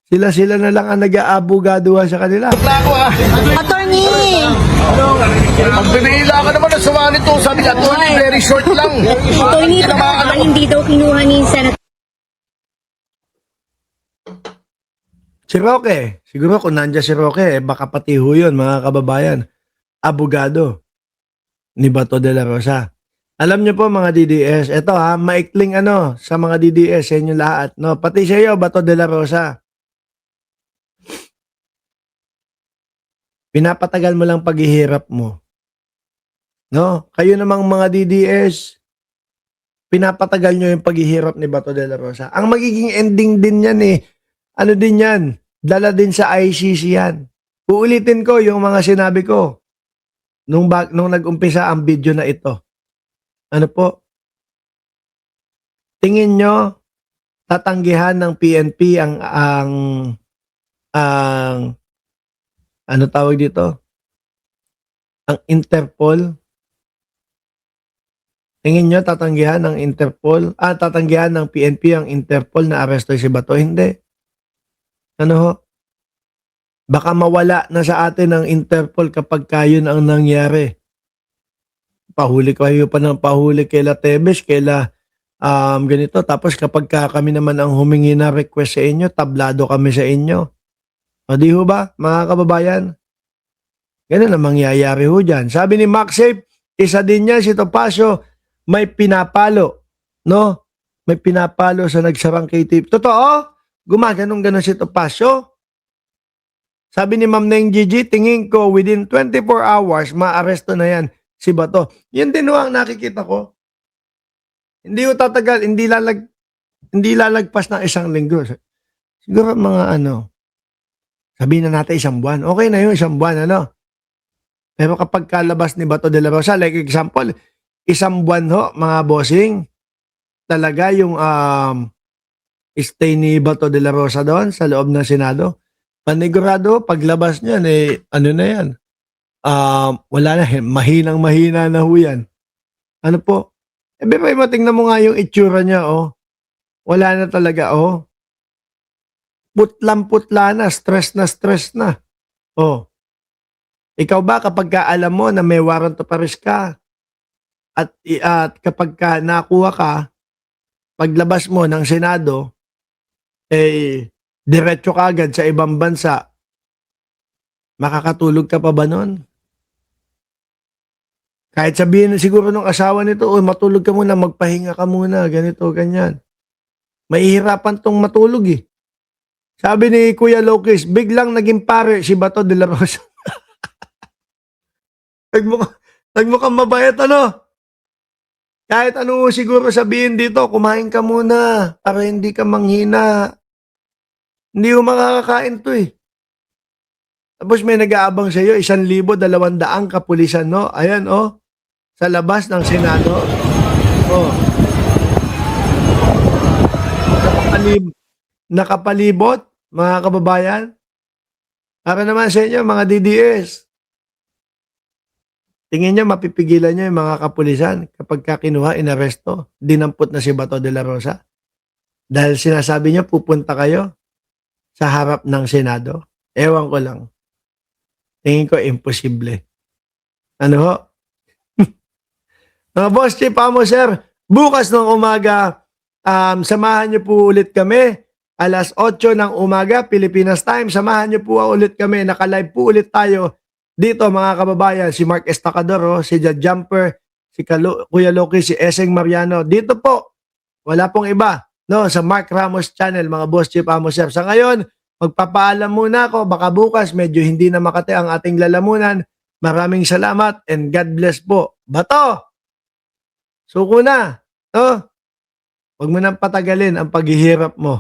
Sila na lang ang nag-aabogado sa kanila. Attorney! Magbibihila ka naman na sumama nito. Sabi niya, attorney, very short lang. Attorney, ito ba hindi daw kinuha ni Senator Si Roque, siguro kung nandiyan si Roque, baka pati ho yun, mga kababayan, abogado ni Bato de la Rosa. Alam niyo po mga DDS, ito ha, maikling sa mga DDS, sa inyo lahat, no? Pati sa iyo, Bato de la Rosa. Pinapatagal mo lang paghihirap mo. No? Kayo namang mga DDS, pinapatagal nyo yung paghihirap ni Bato de la Rosa. Ang magiging ending din yan din yan? Dala din sa ICC yan. Uulitin ko yung mga sinabi ko nung nag-umpisa ang video na ito. Ano po? Tingin nyo, tatanggihan ng PNP ang ano tawag dito? Ang Interpol. Tingin nyo, tatanggihan ng Interpol, tatanggihan ng PNP ang Interpol na aresto si Bato? Hindi. Ano ho? Baka mawala na sa atin ang Interpol kapag yun ang nangyari. Pahuli kayo pa ng pahuli kaila Tebes, kaila ganito. Tapos kapag kami naman ang humingi na request sa inyo, tablado kami sa inyo. O di ho ba, mga kababayan? Ganun ang mangyayari ho dyan. Sabi ni Maxape, isa din yan si Topacio, may pinapalo. No? May pinapalo sa nagsarang KTV. Totoo? Gumaganong-ganon si Topacio? Sabi ni Ma'am Neng Gigi, tingin ko within 24 hours, maaresto na yan si Bato. Yan din ho ang nakikita ko. Hindi ho tatagal, hindi lalagpas ng isang linggo. Siguro mga sabihin na natin isang buwan. Okay na yun, isang buwan, Pero kapag kalabas ni Bato de la Rosa, like example, isang buwan ho, mga bossing, talaga yung stay ni Bato de la Rosa doon sa loob ng Senado, panigurado, paglabas niyan, ano na yan? Wala na, mahinang-mahina na ho yan. Ano po? Pero tingnan mo nga yung itsura niya, Wala na talaga, Putlang-putla na, stress na. Ikaw ba kapag alam mo na may warrant of arrest ka at kapag nakuha ka, paglabas mo ng Senado, diretso ka agad sa ibang bansa, makakatulog ka pa ba nun? Kahit sabihin siguro ng asawa nito, matulog ka muna, magpahinga ka muna, ganito, ganyan. Mahihirapan tong matulog Sabi ni Kuya Lokis, biglang naging pare si Bato de la Rosa. Nagmukhang mabait, Kahit ano siguro sabihin dito, kumain ka muna para hindi ka manghina. Hindi mo makakakain to Tapos may nag-aabang sa iyo, 1,200 kapulisan, Ayan, sa labas ng Senado. Nakapalibot, mga kababayan. Para naman sa inyo, mga DDS. Tingin niyo, mapipigilan niyo yung mga kapulisan kapag kinuha, inaresto, dinampot na si Bato de la Rosa. Dahil sinasabi niyo, pupunta kayo sa harap ng Senado. Ewan ko lang. Tingin ko, imposible. Ano ho? Mga boss, Chief Amo, sir, bukas ng umaga, samahan niyo po ulit kami. Alas 8 ng umaga, Pilipinas time. Samahan niyo po ulit kami. Naka-live po ulit tayo dito, mga kababayan. Si Mark Estacador, si Jad Jumper, si Kuya Loki, si Eseng Mariano. Dito po, wala pong iba. Sa Mark Ramos channel, mga boss, Chief Amo, sir. Sa ngayon, magpapaalam muna ako. Baka bukas, medyo hindi na makati ang ating lalamunan. Maraming salamat and God bless po. Bato! Suko na. Huwag mo nang patagalin ang paghihirap mo.